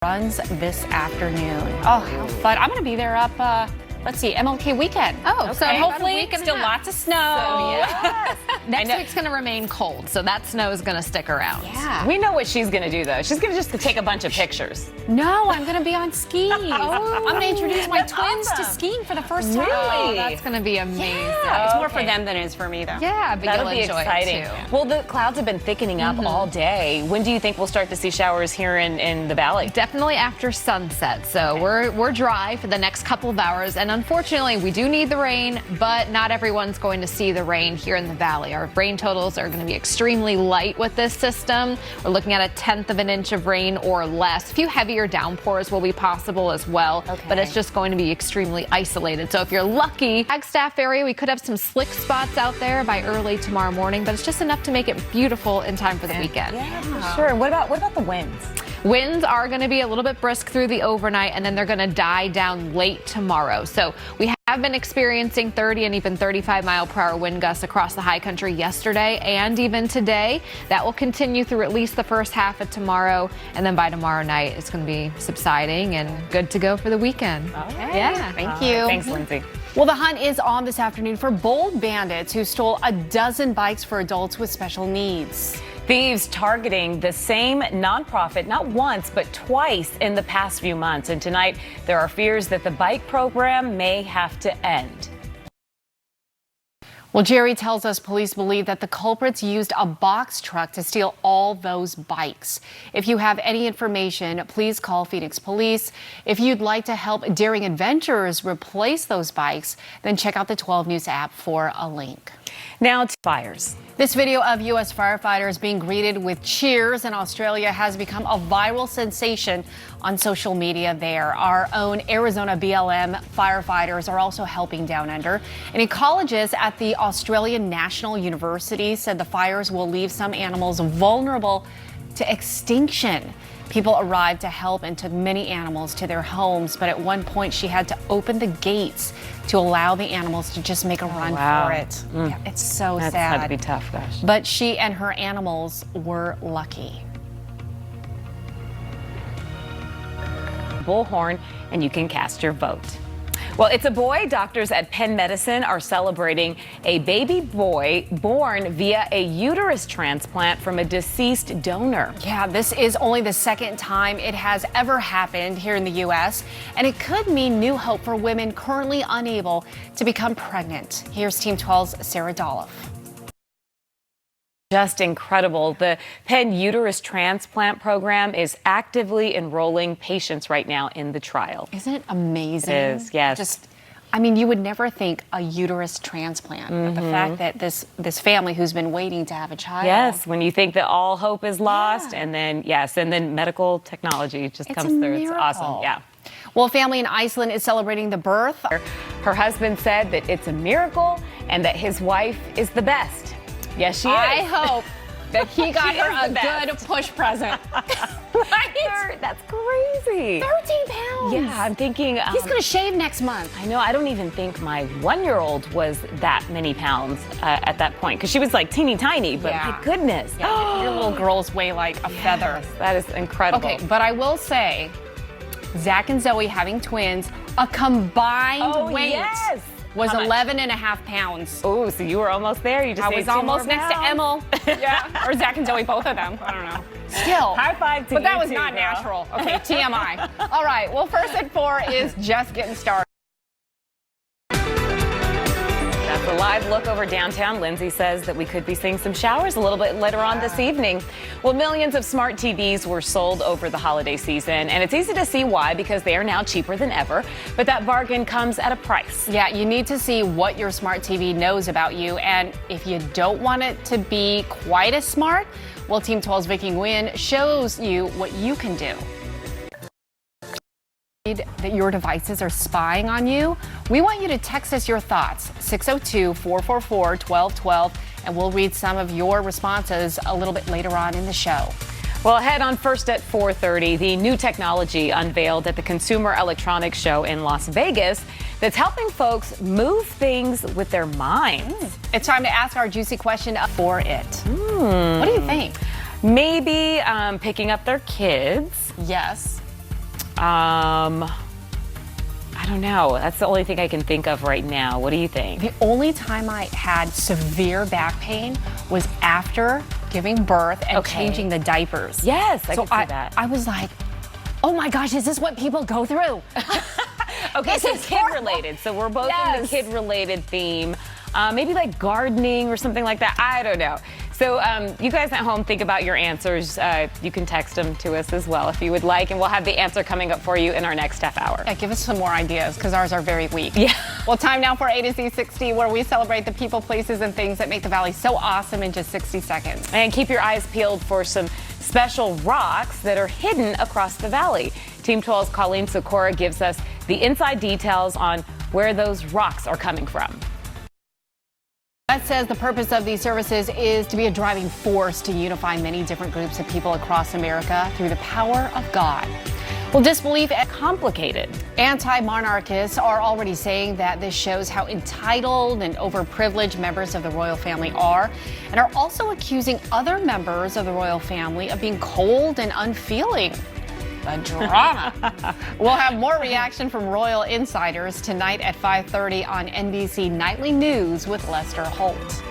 runs this afternoon. Oh, how fun. I'm going to be there up, let's see, MLK weekend. Oh, okay. So hopefully still lots of snow. Yes. Next week's going to remain cold, so that snow is going to stick around. Yeah. We know what she's going to do, though. She's going to just take a bunch of pictures. No, I'm going to be on skis. I'm going to introduce my twins to awesome. skiing for the first time. Really? Oh, that's going to be amazing. Yeah. It's more for them than it is for me, though. Yeah, but That'll you'll be enjoy exciting. it too. Well, the clouds have been thickening up all day. When do you think we'll start to see showers here in the valley? Definitely after sunset. So we're dry for the next couple of hours, and unfortunately we do need the rain, but not everyone's going to see the rain here in the valley. Our rain totals are going to be extremely light with this system. We're looking at 1/10 of an inch of rain or less. A few heavier downpours will be possible as well, but it's just going to be extremely isolated. So if you're lucky, Flagstaff area, we could have some slick spots out there by early tomorrow morning, but it's just enough to make it beautiful in time for the weekend. Yeah, for sure. What about the winds? Winds are going to be a little bit brisk through the overnight, and then they're going to die down late tomorrow. So we have been experiencing 30 and even 35-mile-per-hour wind gusts across the high country yesterday and even today. That will continue through at least the first half of tomorrow, and then by tomorrow night, it's going to be subsiding and good to go for the weekend. Okay. Yeah. Thank you. Thanks, Lindsay. Well, the hunt is on this afternoon for bold bandits who stole a dozen bikes for adults with special needs. Thieves targeting the same nonprofit not once but twice in the past few months. And tonight, there are fears that the bike program may have to end. Well, Jerry tells us police believe that the culprits used a box truck to steal all those bikes. If you have any information, please call Phoenix Police. If you'd like to help daring adventurers replace those bikes, then check out the 12 News app for a link. Now to fires. This video of U.S. firefighters being greeted with cheers in Australia has become a viral sensation on social media there. Our own Arizona BLM firefighters are also helping down under. And ecologists at the Australian National University said the fires will leave some animals vulnerable to extinction. People arrived to help and took many animals to their homes, but at one point she had to open the gates to allow the animals to just make a run for it. Yeah, it's so That's sad. had to be tough, gosh. But she and her animals were lucky. Bullhorn, and you can cast your vote. Well, it's a boy. Doctors at Penn Medicine are celebrating a baby boy born via a uterus transplant from a deceased donor. Yeah, this is only the second time it has ever happened here in the U.S., and it could mean new hope for women currently unable to become pregnant. Here's Team 12's Sarah Dolph. Just incredible. The Penn Uterus Transplant Program is actively enrolling patients right now in the trial. Isn't it amazing? It is, yes. I mean, you would never think a uterus transplant, but the fact that this family who's been waiting to have a child. Yes, when you think that all hope is lost, and then, medical technology just comes through. Miracle. It's awesome, yeah. Well, a family in Iceland is celebrating the birth. Her husband said that it's a miracle and that his wife is the best. Yes, she is. I hope that he got She her is a the best. good push present. Right? That's crazy. 13 pounds. Yeah, I'm thinking. He's going to shave next month. I know. I don't even think my 1-year-old was that many pounds at that point because she was like teeny tiny. But my goodness, your little girls weigh like a feather. That is incredible. Okay, but I will say, Zach and Zoe having twins, a combined weight was 11 and a half pounds. Oh, so you were almost there. You just I was almost next to Emil. Yeah, or Zach and Zoe, both of them. I don't know. Still. High five to But that you was too, not girl. natural. Okay, TMI. All right, well, first at 4 is just getting started. That's a live look over downtown. Lindsay says that we could be seeing some showers a little bit later on this evening. Well, millions of smart TVs were sold over the holiday season, and it's easy to see why because they are now cheaper than ever. But that bargain comes at a price. Yeah, you need to see what your smart TV knows about you, and if you don't want it to be quite as smart, well, Team 12's Vicky Nguyen shows you what you can do. That your devices are spying on you, we want you to text us your thoughts, 602-444-1212, and we'll read some of your responses a little bit later on in the show. Well, ahead on First at 4:30, the new technology unveiled at the Consumer Electronics Show in Las Vegas that's helping folks move things with their minds. It's time to ask our juicy question for it. What do you think? Maybe picking up their kids. Yes. I don't know. That's the only thing I can think of right now. What do you think? The only time I had severe back pain was after giving birth and changing the diapers. Yes, I can see that. I was like, oh my gosh, is this what people go through? Okay, so kid-related. So we're both in the kid-related theme. Maybe like gardening or something like that. I don't know. So you guys at home, think about your answers. You can text them to us as well if you would like, and we'll have the answer coming up for you in our next half hour. Yeah, give us some more ideas, because ours are very weak. Yeah. Well, time now for A to Z 60, where we celebrate the people, places, and things that make the Valley so awesome in just 60 seconds. And keep your eyes peeled for some special rocks that are hidden across the valley. Team 12's Colleen Sikora gives us the inside details on where those rocks are coming from. That says the purpose of these services is to be a driving force to unify many different groups of people across America through the power of God. Well, disbelief and Complicated. anti-monarchists are already saying that this shows how entitled and overprivileged members of the royal family are, and are also accusing other members of the royal family of being cold and unfeeling. The drama. We'll have more reaction from royal insiders tonight at 5:30 on NBC Nightly News with Lester Holt.